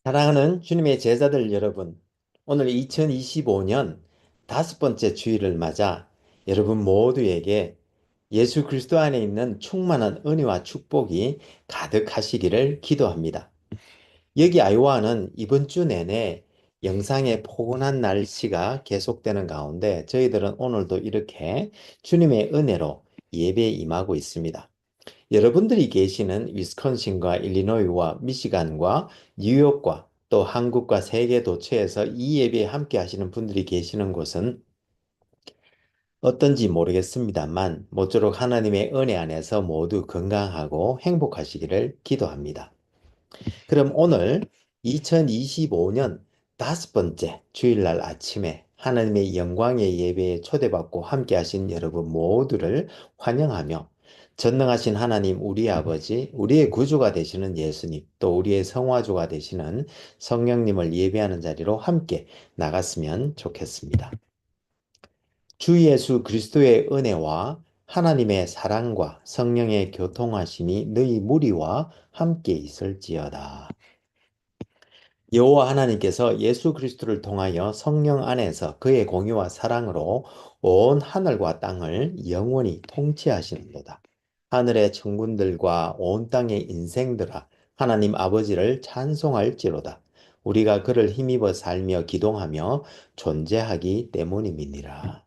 사랑하는 주님의 제자들 여러분, 오늘 2025년 다섯 번째 주일을 맞아 여러분 모두에게 예수 그리스도 안에 있는 충만한 은혜와 축복이 가득하시기를 기도합니다. 여기 아이오와는 이번 주 내내 영상의 포근한 날씨가 계속되는 가운데 저희들은 오늘도 이렇게 주님의 은혜로 예배에 임하고 있습니다. 여러분들이 계시는 위스콘신과 일리노이와 미시간과 뉴욕과 또 한국과 세계 도처에서 이 예배에 함께 하시는 분들이 계시는 곳은 어떤지 모르겠습니다만 모쪼록 하나님의 은혜 안에서 모두 건강하고 행복하시기를 기도합니다. 그럼 오늘 2025년 다섯 번째 주일날 아침에 하나님의 영광의 예배에 초대받고 함께 하신 여러분 모두를 환영하며 전능하신 하나님 우리 아버지, 우리의 구주가 되시는 예수님, 또 우리의 성화주가 되시는 성령님을 예배하는 자리로 함께 나갔으면 좋겠습니다. 주 예수 그리스도의 은혜와 하나님의 사랑과 성령의 교통하심이 너희 무리와 함께 있을지어다. 여호와 하나님께서 예수 그리스도를 통하여 성령 안에서 그의 공의와 사랑으로 온 하늘과 땅을 영원히 통치하시는도다. 하늘의 천군들과 온 땅의 인생들아 하나님 아버지를 찬송할지로다. 우리가 그를 힘입어 살며 기동하며 존재하기 때문임이니라.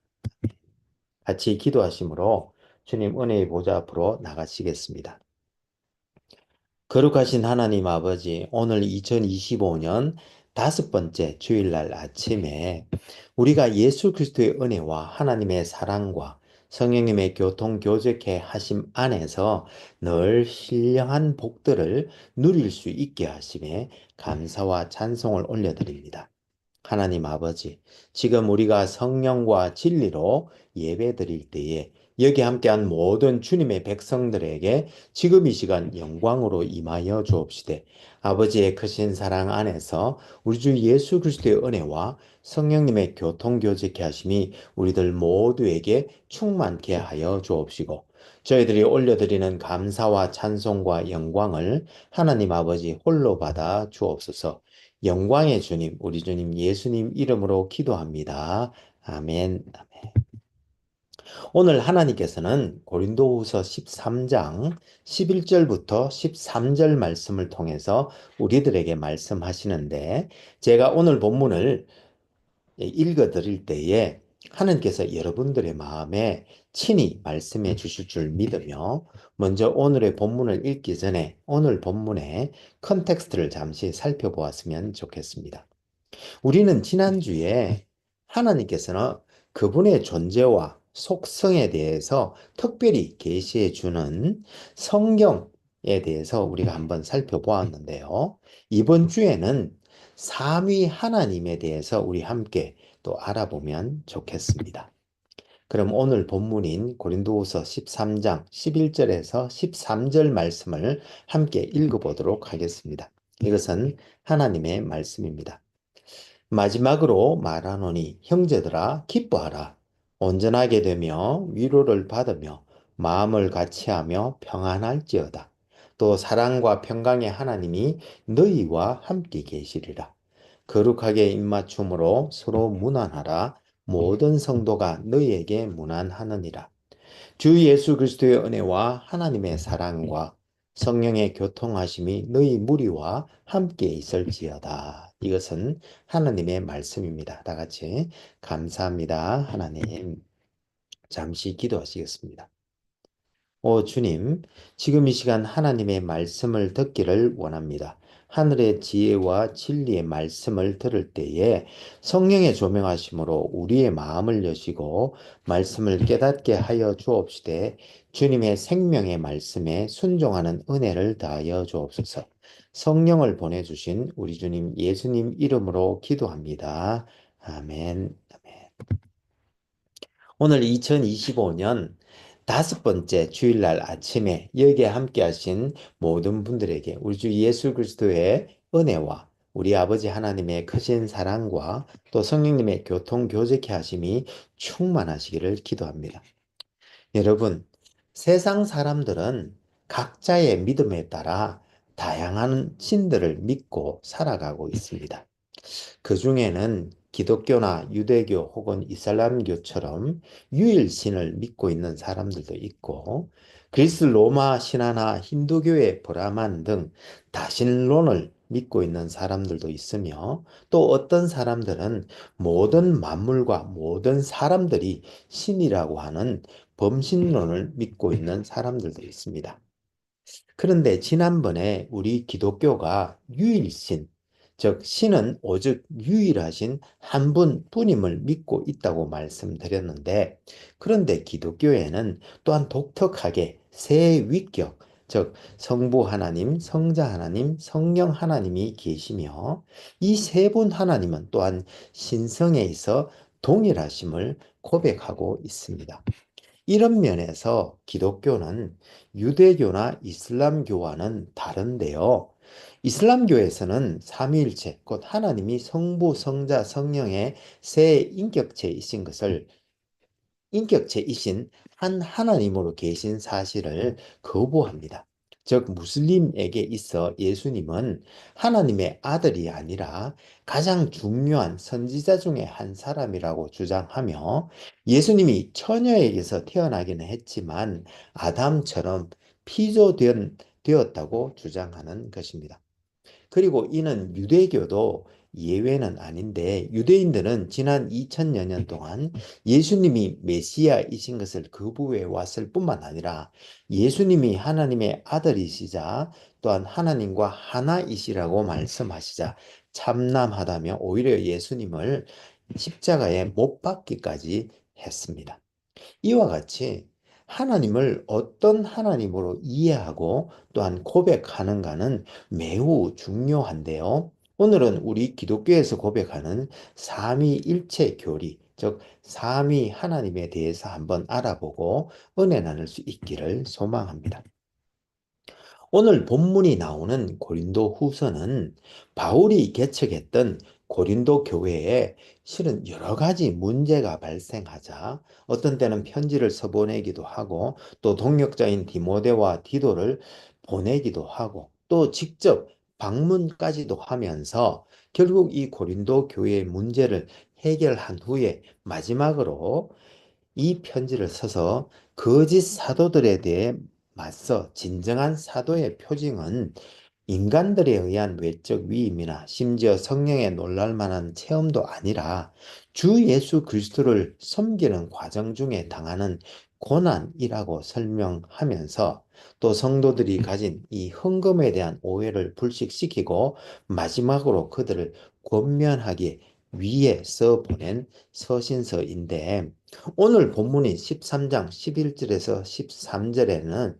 같이 기도하심으로 주님 은혜의 보좌 앞으로 나가시겠습니다. 거룩하신 하나님 아버지, 오늘 2025년 다섯 번째 주일날 아침에 우리가 예수 그리스도의 은혜와 하나님의 사랑과 성령님의 교통 교제케 하심 안에서 늘 신령한 복들을 누릴 수 있게 하심에 감사와 찬송을 올려드립니다. 하나님 아버지, 지금 우리가 성령과 진리로 예배드릴 때에 여기 함께한 모든 주님의 백성들에게 지금 이 시간 영광으로 임하여 주옵시되 아버지의 크신 사랑 안에서 우리 주 예수 그리스도의 은혜와 성령님의 교통교제케 하심이 우리들 모두에게 충만케 하여 주옵시고 저희들이 올려드리는 감사와 찬송과 영광을 하나님 아버지 홀로 받아 주옵소서. 영광의 주님, 우리 주님 예수님 이름으로 기도합니다. 아멘. 오늘 하나님께서는 고린도후서 13장 11절부터 13절 말씀을 통해서 우리들에게 말씀하시는데 제가 오늘 본문을 읽어 드릴 때에 하나님께서 여러분들의 마음에 친히 말씀해 주실 줄 믿으며 먼저 오늘의 본문을 읽기 전에 오늘 본문의 컨텍스트를 잠시 살펴보았으면 좋겠습니다. 우리는 지난주에 하나님께서는 그분의 존재와 속성에 대해서 특별히 계시해 주는 성경에 대해서 우리가 한번 살펴보았는데요. 이번 주에는 삼위 하나님에 대해서 우리 함께 또 알아보면 좋겠습니다. 그럼 오늘 본문인 고린도후서 13장 11절에서 13절 말씀을 함께 읽어보도록 하겠습니다. 이것은 하나님의 말씀입니다. 마지막으로 말하노니 형제들아 기뻐하라. 온전하게 되며 위로를 받으며 마음을 같이하며 평안할지어다. 또 사랑과 평강의 하나님이 너희와 함께 계시리라. 거룩하게 입맞춤으로 서로 문안하라. 모든 성도가 너희에게 문안하느니라. 주 예수 그리스도의 은혜와 하나님의 사랑과 성령의 교통하심이 너희 무리와 함께 있을지어다. 이것은 하나님의 말씀입니다. 다 같이 감사합니다. 하나님. 잠시 기도하시겠습니다. 오 주님, 지금 이 시간 하나님의 말씀을 듣기를 원합니다. 하늘의 지혜와 진리의 말씀을 들을 때에 성령의 조명하심으로 우리의 마음을 여시고 말씀을 깨닫게 하여 주옵시되 주님의 생명의 말씀에 순종하는 은혜를 다하여 주옵소서. 성령을 보내주신 우리 주님 예수님 이름으로 기도합니다. 아멘. 오늘 2025년 다섯 번째 주일날 아침에 여기에 함께 하신 모든 분들에게 우리 주 예수 그리스도의 은혜와 우리 아버지 하나님의 크신 사랑과 또 성령님의 교통 교제케 하심이 충만하시기를 기도합니다. 여러분, 세상 사람들은 각자의 믿음에 따라 다양한 신들을 믿고 살아가고 있습니다. 그 중에는 기독교나 유대교 혹은 이슬람교처럼 유일신을 믿고 있는 사람들도 있고, 그리스 로마 신화나 힌두교의 브라만 등 다신론을 믿고 있는 사람들도 있으며, 또 어떤 사람들은 모든 만물과 모든 사람들이 신이라고 하는 범신론을 믿고 있는 사람들도 있습니다. 그런데 지난번에 우리 기독교가 유일신, 즉 신은 오직 유일하신 한 분뿐임을 믿고 있다고 말씀드렸는데, 그런데 기독교에는 또한 독특하게 세 위격, 즉 성부 하나님, 성자 하나님, 성령 하나님이 계시며, 이 세 분 하나님은 또한 신성에 있어 동일하심을 고백하고 있습니다. 이런 면에서 기독교는 유대교나 이슬람교와는 다른데요. 이슬람교에서는 삼위일체, 곧 하나님이 성부, 성자, 성령의 세 인격체이신 것을 인격체이신 한 하나님으로 계신 사실을 거부합니다. 즉, 무슬림에게 있어 예수님은 하나님의 아들이 아니라 가장 중요한 선지자 중에 한 사람이라고 주장하며, 예수님이 처녀에게서 태어나기는 했지만 아담처럼 피조되었다고 주장하는 것입니다. 그리고 이는 유대교도 예외는 아닌데, 유대인들은 지난 2000여 년 동안 예수님이 메시아이신 것을 거부해 왔을 뿐만 아니라, 예수님이 하나님의 아들이시자 또한 하나님과 하나이시라고 말씀하시자 참남하다며 오히려 예수님을 십자가에 못 박기까지 했습니다. 이와 같이 하나님을 어떤 하나님으로 이해하고 또한 고백하는가는 매우 중요한데요. 오늘은 우리 기독교에서 고백하는 삼위일체 교리, 즉 삼위 하나님에 대해서 한번 알아보고 은혜 나눌 수 있기를 소망합니다. 오늘 본문이 나오는 고린도 후서는 바울이 개척했던 고린도 교회에 실은 여러 가지 문제가 발생하자 어떤 때는 편지를 써보내기도 하고, 또 동역자인 디모데와 디도를 보내기도 하고, 또 직접 방문까지도 하면서 결국 이 고린도 교회의 문제를 해결한 후에 마지막으로 이 편지를 써서 거짓 사도들에 대해 맞서 진정한 사도의 표징은 인간들에 의한 외적 위임이나 심지어 성령에 놀랄 만한 체험도 아니라 주 예수 그리스도를 섬기는 과정 중에 당하는 고난이라고 설명하면서, 또 성도들이 가진 이 헌금에 대한 오해를 불식시키고 마지막으로 그들을 권면하기 위해 써보낸 서신서인데, 오늘 본문인 13장 11절에서 13절에는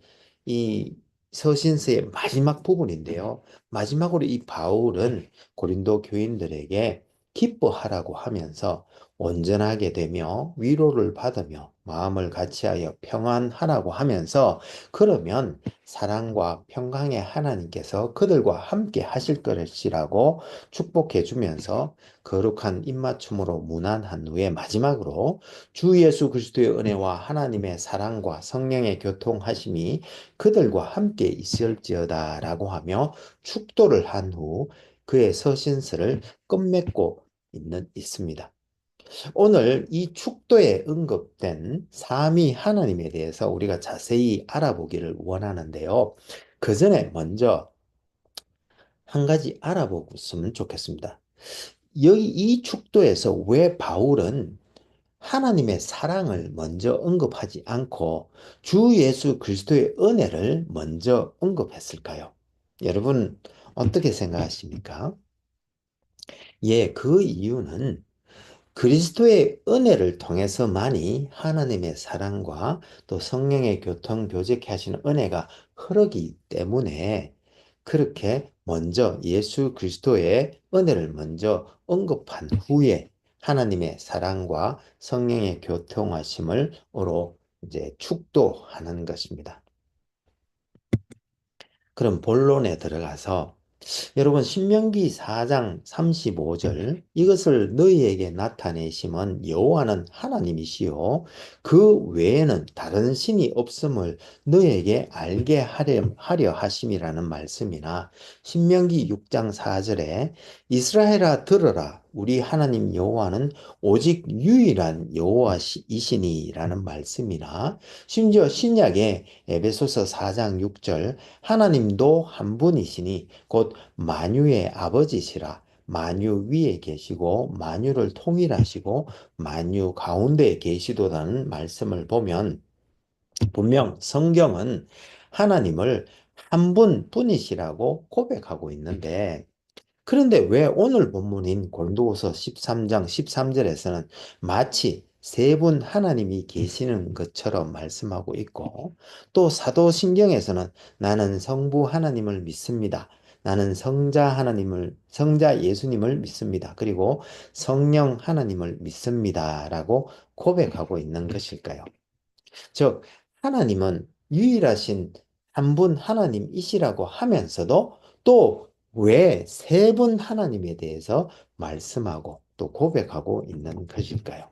이 서신서의 마지막 부분인데요. 마지막으로 이 바울은 고린도 교인들에게 기뻐하라고 하면서 온전하게 되며 위로를 받으며 마음을 같이하여 평안하라고 하면서, 그러면 사랑과 평강의 하나님께서 그들과 함께 하실 것이라고 축복해 주면서 거룩한 입맞춤으로 문안한 후에 마지막으로 주 예수 그리스도의 은혜와 하나님의 사랑과 성령의 교통하심이 그들과 함께 있을지어다 라고 하며 축도를 한 후 그의 서신서를 끝맺고 있습니다. 오늘 이 축도에 언급된 삼위 하나님에 대해서 우리가 자세히 알아보기를 원하는데요. 그 전에 먼저 한 가지 알아보셨으면 좋겠습니다. 여기 이 축도에서 왜 바울은 하나님의 사랑을 먼저 언급하지 않고 주 예수 그리스도의 은혜를 먼저 언급했을까요? 여러분, 어떻게 생각하십니까? 예, 그 이유는 그리스도의 은혜를 통해서만이 하나님의 사랑과 또 성령의 교통 교제케 하시는 은혜가 흐르기 때문에, 그렇게 먼저 예수 그리스도의 은혜를 먼저 언급한 후에 하나님의 사랑과 성령의 교통하심을로 이제 축도하는 것입니다. 그럼 본론에 들어가서 여러분, 신명기 4장 35절, 이것을 너희에게 나타내심은 여호와는 하나님이시요 그 외에는 다른 신이 없음을 너희에게 알게 하려 하심이라는 말씀이나, 신명기 6장 4절에 이스라엘아 들으라, 우리 하나님 여호와는 오직 유일한 여호와이시니라는 말씀이나, 심지어 신약의 에베소서 4장 6절, 하나님도 한 분이시니 곧 만유의 아버지시라. 만유 위에 계시고 만유를 통일하시고 만유 가운데에 계시도라는 말씀을 보면, 분명 성경은 하나님을 한 분뿐이시라고 고백하고 있는데, 그런데 왜 오늘 본문인 고린도후서 13장 13절에서는 마치 세 분 하나님이 계시는 것처럼 말씀하고 있고, 또 사도신경에서는 나는 성부 하나님을 믿습니다, 나는 성자 예수님을 믿습니다, 그리고 성령 하나님을 믿습니다라고 고백하고 있는 것일까요? 즉, 하나님은 유일하신 한 분 하나님이시라고 하면서도 또 왜 세 분 하나님에 대해서 말씀하고 또 고백하고 있는 것일까요?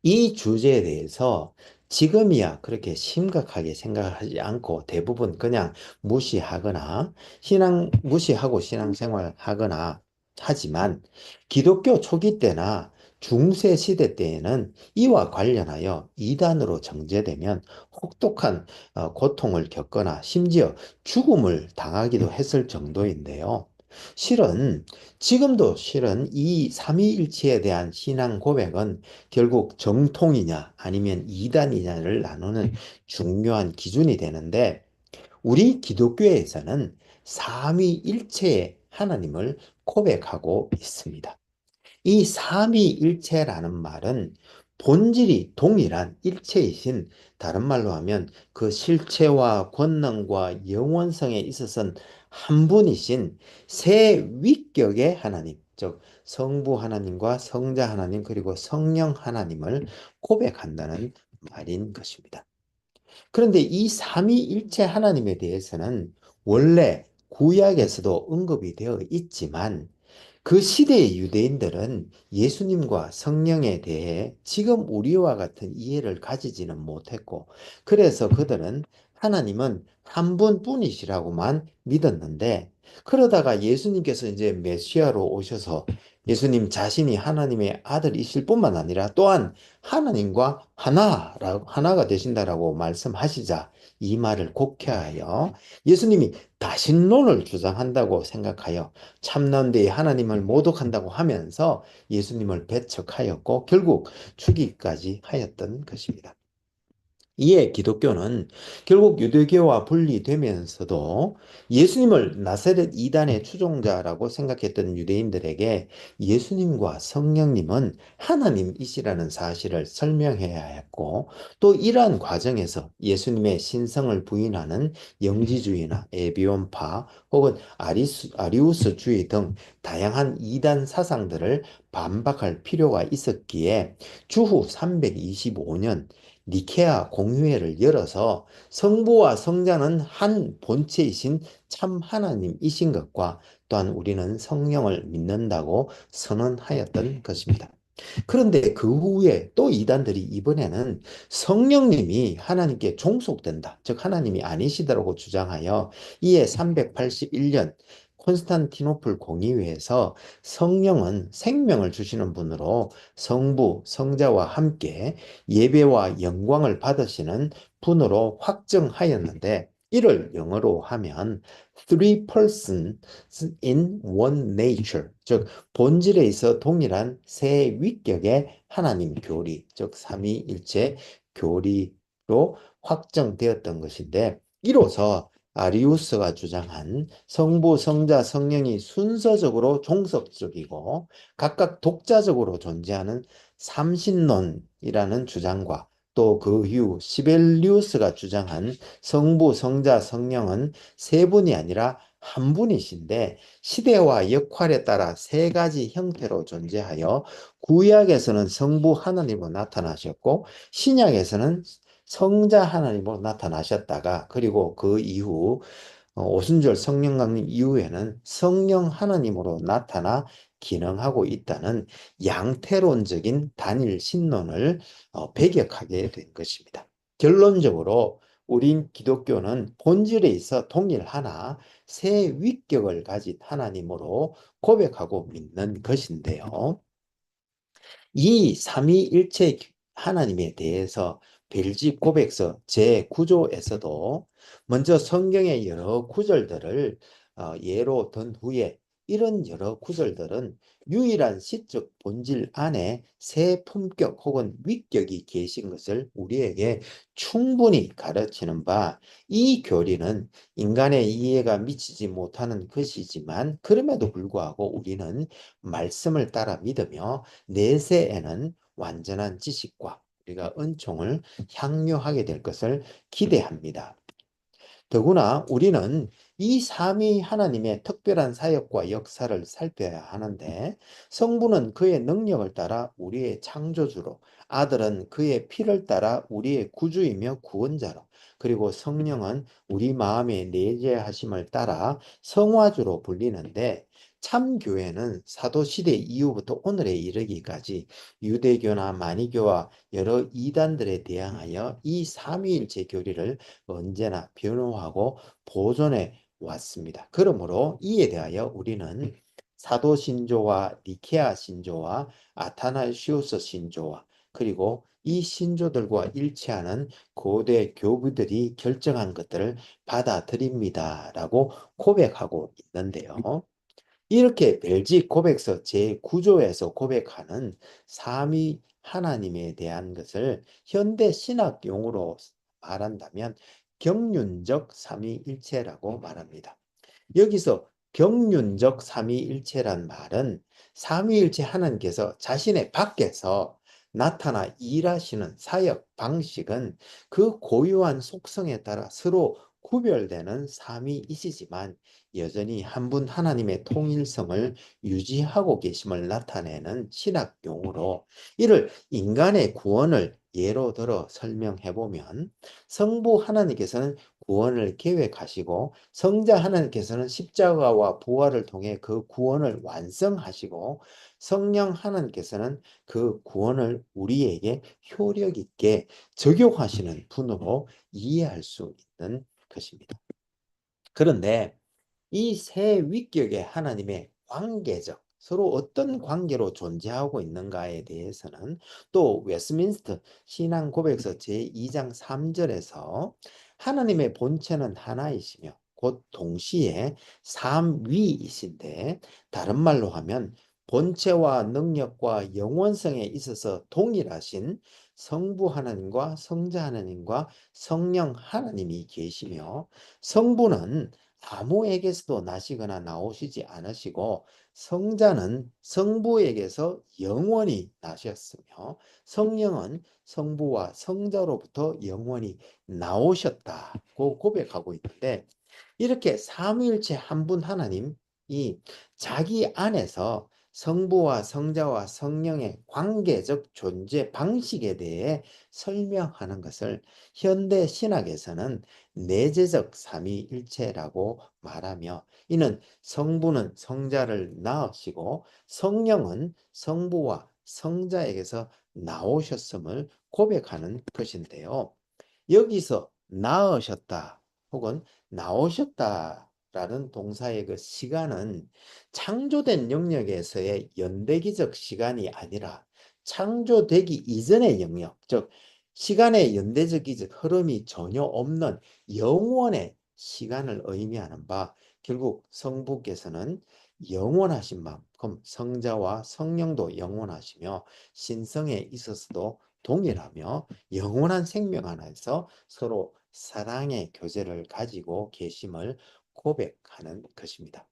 이 주제에 대해서 지금이야 그렇게 심각하게 생각하지 않고 대부분 그냥 무시하고 신앙생활 하거나 하지만, 기독교 초기 때나 중세 시대 때에는 이와 관련하여 이단으로 정죄되면 혹독한 고통을 겪거나 심지어 죽음을 당하기도 했을 정도인데요. 실은 지금도 이 삼위일체에 대한 신앙 고백은 결국 정통이냐 아니면 이단이냐를 나누는 중요한 기준이 되는데, 우리 기독교에서는 삼위일체의 하나님을 고백하고 있습니다. 이 삼위일체라는 말은 본질이 동일한 일체이신, 다른 말로 하면 그 실체와 권능과 영원성에 있어서는 한 분이신 세 위격의 하나님, 즉 성부 하나님과 성자 하나님 그리고 성령 하나님을 고백한다는 말인 것입니다. 그런데 이 삼위일체 하나님에 대해서는 원래 구약에서도 언급이 되어 있지만, 그 시대의 유대인들은 예수님과 성령에 대해 지금 우리와 같은 이해를 가지지는 못했고, 그래서 그들은 하나님은 한 분뿐이시라고만 믿었는데, 그러다가 예수님께서 이제 메시아로 오셔서 예수님 자신이 하나님의 아들이실 뿐만 아니라 또한 하나님과 하나가 되신다라고 말씀하시자, 이 말을 곡해하여 예수님이 다신론을 주장한다고 생각하여 참남대의 하나님을 모독한다고 하면서 예수님을 배척하였고 결국 죽이기까지 하였던 것입니다. 이에 기독교는 결국 유대교와 분리되면서도 예수님을 나사렛 이단의 추종자라고 생각했던 유대인들에게 예수님과 성령님은 하나님이시라는 사실을 설명해야 했고, 또 이러한 과정에서 예수님의 신성을 부인하는 영지주의나 에비온파 혹은 아리우스주의 등 다양한 이단 사상들을 반박할 필요가 있었기에 주후 325년 니케아 공회를 열어서 성부와 성자는 한 본체이신 참 하나님이신 것과 또한 우리는 성령을 믿는다고 선언하였던 것입니다. 그런데 그 후에 또 이단들이 이번에는 성령님이 하나님께 종속된다, 즉 하나님이 아니시다라고 주장하여 이에 381년 콘스탄티노플 공의회에서 성령은 생명을 주시는 분으로 성부, 성자와 함께 예배와 영광을 받으시는 분으로 확정하였는데, 이를 영어로 하면 three persons in one nature, 즉 본질에 있어 동일한 세 위격의 하나님 교리, 즉 삼위일체 교리로 확정되었던 것인데, 이로써 아리우스가 주장한 성부, 성자, 성령이 순서적으로 종속적이고 각각 독자적으로 존재하는 삼신론이라는 주장과, 또 그 이후 시벨리우스가 주장한 성부, 성자, 성령은 세 분이 아니라 한 분이신데 시대와 역할에 따라 세 가지 형태로 존재하여, 구약에서는 성부 하나님으로 나타나셨고 신약에서는 성자 하나님으로 나타나셨다가, 그리고 그 이후 오순절 성령 강림 이후에는 성령 하나님으로 나타나 기능하고 있다는 양태론적인 단일 신론을 배격하게 된 것입니다. 결론적으로 우린 기독교는 본질에 있어 동일하나 새 위격을 가진 하나님으로 고백하고 믿는 것인데요. 이 삼위일체 하나님에 대해서 별집 고백서 제9조에서도 먼저 성경의 여러 구절들을 예로 든 후에 이런 여러 구절들은 유일한 시적 본질 안에 새 품격 혹은 위격이 계신 것을 우리에게 충분히 가르치는 바, 이 교리는 인간의 이해가 미치지 못하는 것이지만 그럼에도 불구하고 우리는 말씀을 따라 믿으며 내세에는 완전한 지식과 우리가 은총을 향유하게 될 것을 기대합니다. 더구나 우리는 이 삼위 하나님의 특별한 사역과 역사를 살펴야 하는데, 성부는 그의 능력을 따라 우리의 창조주로, 아들은 그의 피를 따라 우리의 구주이며 구원자로, 그리고 성령은 우리 마음에 내재하심을 따라 성화주로 불리는데, 참교회는 사도시대 이후부터 오늘에 이르기까지 유대교나 마니교와 여러 이단들에 대항하여 이 삼위일체 교리를 언제나 변호하고 보존해 왔습니다. 그러므로 이에 대하여 우리는 사도 신조와 니케아 신조와 아타나시우스 신조와 그리고 이 신조들과 일치하는 고대 교부들이 결정한 것들을 받아들입니다라고 고백하고 있는데요. 이렇게 벨직 고백서 제9조에서 고백하는 삼위 하나님에 대한 것을 현대 신학 용어로 말한다면 경륜적 삼위일체라고 말합니다. 여기서 경륜적 삼위일체란 말은 삼위일체 하나님께서 자신의 밖에서 나타나 일하시는 사역 방식은 그 고유한 속성에 따라 서로 구별되는 삼위이시지만 여전히 한 분 하나님의 통일성을 유지하고 계심을 나타내는 신학 용어로, 이를 인간의 구원을 예로 들어 설명해 보면 성부 하나님께서는 구원을 계획하시고 성자 하나님께서는 십자가와 부활을 통해 그 구원을 완성하시고 성령 하나님께서는 그 구원을 우리에게 효력 있게 적용하시는 분으로 이해할 수 있는 것입니다. 그런데 이 세 위격의 하나님의 관계적, 서로 어떤 관계로 존재하고 있는가에 대해서는 또 웨스민스터 신앙 고백서 제2장 3절에서 하나님의 본체는 하나이시며 곧 동시에 삼위이신데, 다른 말로 하면 본체와 능력과 영원성에 있어서 동일하신 성부 하나님과 성자 하나님과 성령 하나님이 계시며, 성부는 아무에게서도 나시거나 나오시지 않으시고 성자는 성부에게서 영원히 나셨으며 성령은 성부와 성자로부터 영원히 나오셨다고 고백하고 있는데, 이렇게 삼위일체 한 분 하나님이 자기 안에서 성부와 성자와 성령의 관계적 존재 방식에 대해 설명하는 것을 현대 신학에서는 내재적 삼위일체라고 말하며, 이는 성부는 성자를 낳으시고 성령은 성부와 성자에게서 나오셨음을 고백하는 것인데요. 여기서 낳으셨다 혹은 나오셨다라는 동사의 그 시간은 창조된 영역에서의 연대기적 시간이 아니라 창조되기 이전의 영역, 즉 시간의 연대적이적 흐름이 전혀 없는 영원의 시간을 의미하는 바, 결국 성부께서는 영원하신 만큼 성자와 성령도 영원하시며 신성에 있어서도 동일하며 영원한 생명 안에서 서로 사랑의 교제를 가지고 계심을 고백하는 것입니다.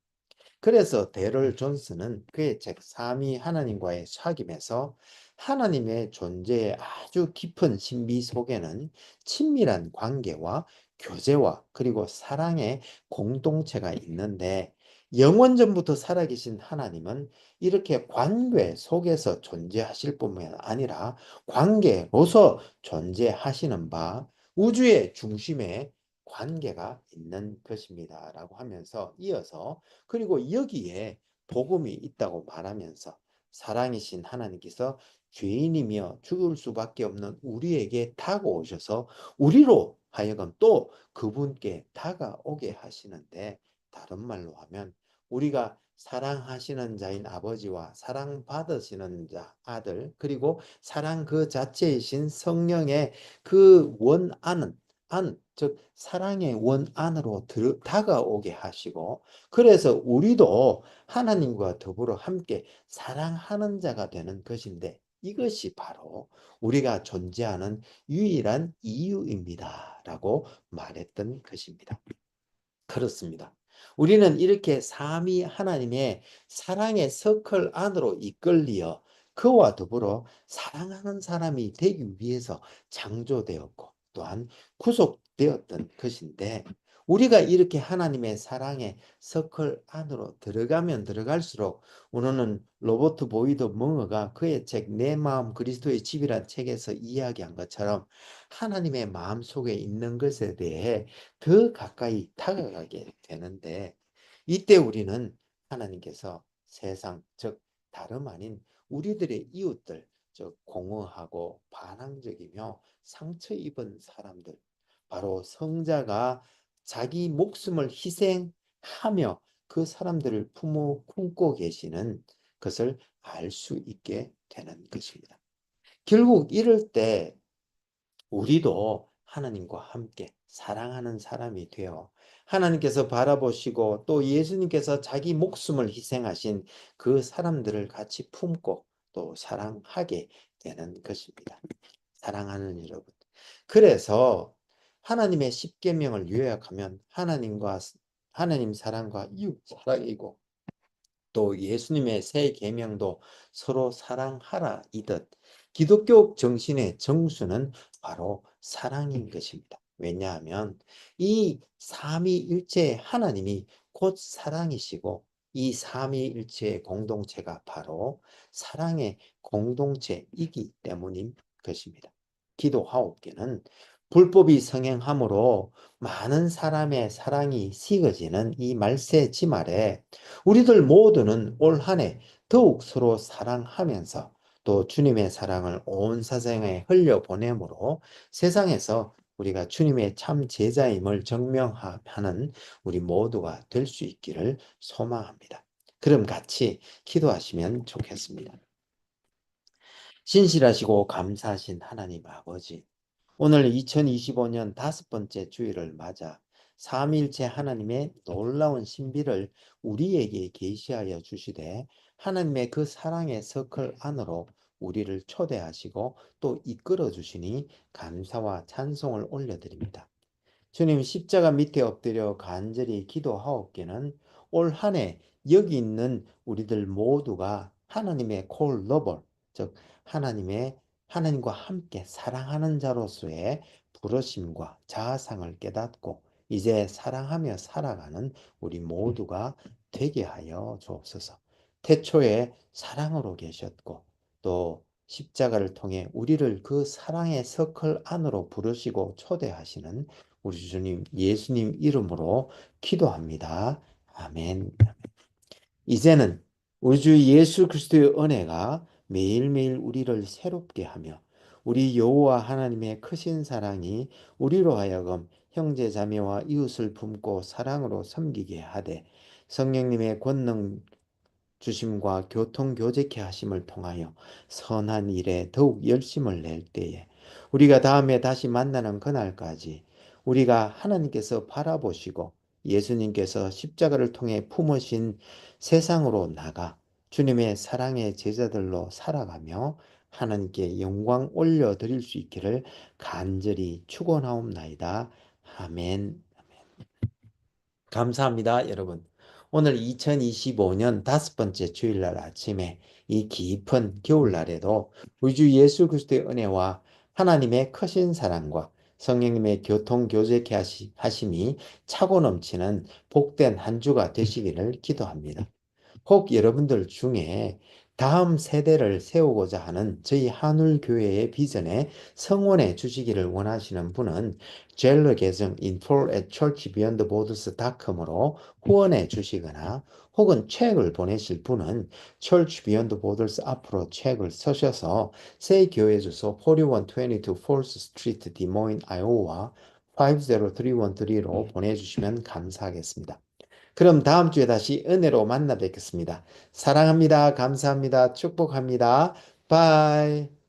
그래서 데럴 존스는 그의 책 삼위 하나님과의 사귐에서 하나님의 존재의 아주 깊은 신비 속에는 친밀한 관계와 교제와 그리고 사랑의 공동체가 있는데, 영원전부터 살아계신 하나님은 이렇게 관계 속에서 존재하실 뿐만 아니라 관계로서 존재하시는 바, 우주의 중심에 관계가 있는 것입니다. 라고 하면서 이어서 그리고 여기에 복음이 있다고 말하면서 사랑이신 하나님께서 죄인이며 죽을 수밖에 없는 우리에게 다가오셔서 우리로 하여금 또 그분께 다가오게 하시는데, 다른 말로 하면 우리가 사랑하시는 자인 아버지와 사랑받으시는 자 아들, 그리고 사랑 그 자체이신 성령의 그 원안은 즉 사랑의 원 안으로 다가오게 하시고, 그래서 우리도 하나님과 더불어 함께 사랑하는 자가 되는 것인데, 이것이 바로 우리가 존재하는 유일한 이유입니다 라고 말했던 것입니다. 그렇습니다. 우리는 이렇게 삼위 하나님의 사랑의 서클 안으로 이끌리어 그와 더불어 사랑하는 사람이 되기 위해서 창조되었고 또한 구속되었던 것인데, 우리가 이렇게 하나님의 사랑의 서클 안으로 들어가면 들어갈수록 우리는 로버트 보이드 멍어가 그의 책 내 마음 그리스도의 집이란 책에서 이야기한 것처럼 하나님의 마음 속에 있는 것에 대해 더 가까이 다가가게 되는데, 이때 우리는 하나님께서 세상, 즉 다름 아닌 우리들의 이웃들, 즉 공허하고 반항적이며 상처 입은 사람들, 바로 성자가 자기 목숨을 희생하며 그 사람들을 품고 계시는 것을 알 수 있게 되는 것입니다. 결국 이럴 때 우리도 하나님과 함께 사랑하는 사람이 되어 하나님께서 바라보시고 또 예수님께서 자기 목숨을 희생하신 그 사람들을 같이 품고 또 사랑하게 되는 것입니다. 사랑하는 여러분. 그래서 하나님의 십계명을 요약하면 하나님 사랑과 이웃 사랑이고, 또 예수님의 새 계명도 서로 사랑하라 이듯 기독교 정신의 정수는 바로 사랑인 것입니다. 왜냐하면 이 삼위일체 하나님이 곧 사랑이시고, 이 삼위일체의 공동체가 바로 사랑의 공동체이기 때문인 것입니다. 기도하옵기는 불법이 성행함으로 많은 사람의 사랑이 식어지는 이 말세 지말에 우리들 모두는 올 한 해 더욱 서로 사랑하면서 또 주님의 사랑을 온 세상에 흘려보내므로 세상에서 우리가 주님의 참 제자임을 증명하는 우리 모두가 될 수 있기를 소망합니다. 그럼 같이 기도하시면 좋겠습니다. 신실하시고 감사하신 하나님 아버지, 오늘 2025년 5번째 주일을 맞아 삼위일체 하나님의 놀라운 신비를 우리에게 계시하여 주시되, 하나님의 그 사랑의 서클 안으로 우리를 초대하시고 또 이끌어 주시니 감사와 찬송을 올려드립니다. 주님, 십자가 밑에 엎드려 간절히 기도하옵기는 올 한 해 여기 있는 우리들 모두가 하나님의 콜러벌, 즉 하나님과 함께 사랑하는 자로서의 부르심과 자아상을 깨닫고 이제 사랑하며 살아가는 우리 모두가 되게 하여 주옵소서. 태초에 사랑으로 계셨고 또 십자가를 통해 우리를 그 사랑의 서클 안으로 부르시고 초대하시는 우리 주님 예수님 이름으로 기도합니다. 아멘. 이제는 우리 주 예수 그리스도의 은혜가 매일매일 우리를 새롭게 하며 우리 여호와 하나님의 크신 사랑이 우리로 하여금 형제 자매와 이웃을 품고 사랑으로 섬기게 하되, 성령님의 권능 주심과 교통 교제케 하심을 통하여 선한 일에 더욱 열심을 낼 때에 우리가 다음에 다시 만나는 그날까지 우리가 하나님께서 바라보시고 예수님께서 십자가를 통해 품으신 세상으로 나가 주님의 사랑의 제자들로 살아가며 하나님께 영광 올려드릴 수 있기를 간절히 축원하옵나이다. 아멘. 감사합니다, 여러분. 오늘 2025년 5번째 주일날 아침에 이 깊은 겨울날에도 우리 주 예수 그리스도의 은혜와 하나님의 크신 사랑과 성령님의 교통 교제케 하심이 차고 넘치는 복된 한 주가 되시기를 기도합니다. 혹 여러분들 중에 다음 세대를 세우고자 하는 저희 한울교회의 비전에 성원해 주시기를 원하시는 분은 젤러 계정 info@churchbeyondborders.com으로 후원해 주시거나 혹은 책을 보내실 분은 Church Beyond Borders 앞으로 책을 써셔서 새 교회 주소 4122 Fourth Street, 디모인, 아이오와 50313로 보내주시면 감사하겠습니다. 그럼 다음 주에 다시 은혜로 만나 뵙겠습니다. 사랑합니다. 감사합니다. 축복합니다. 바이.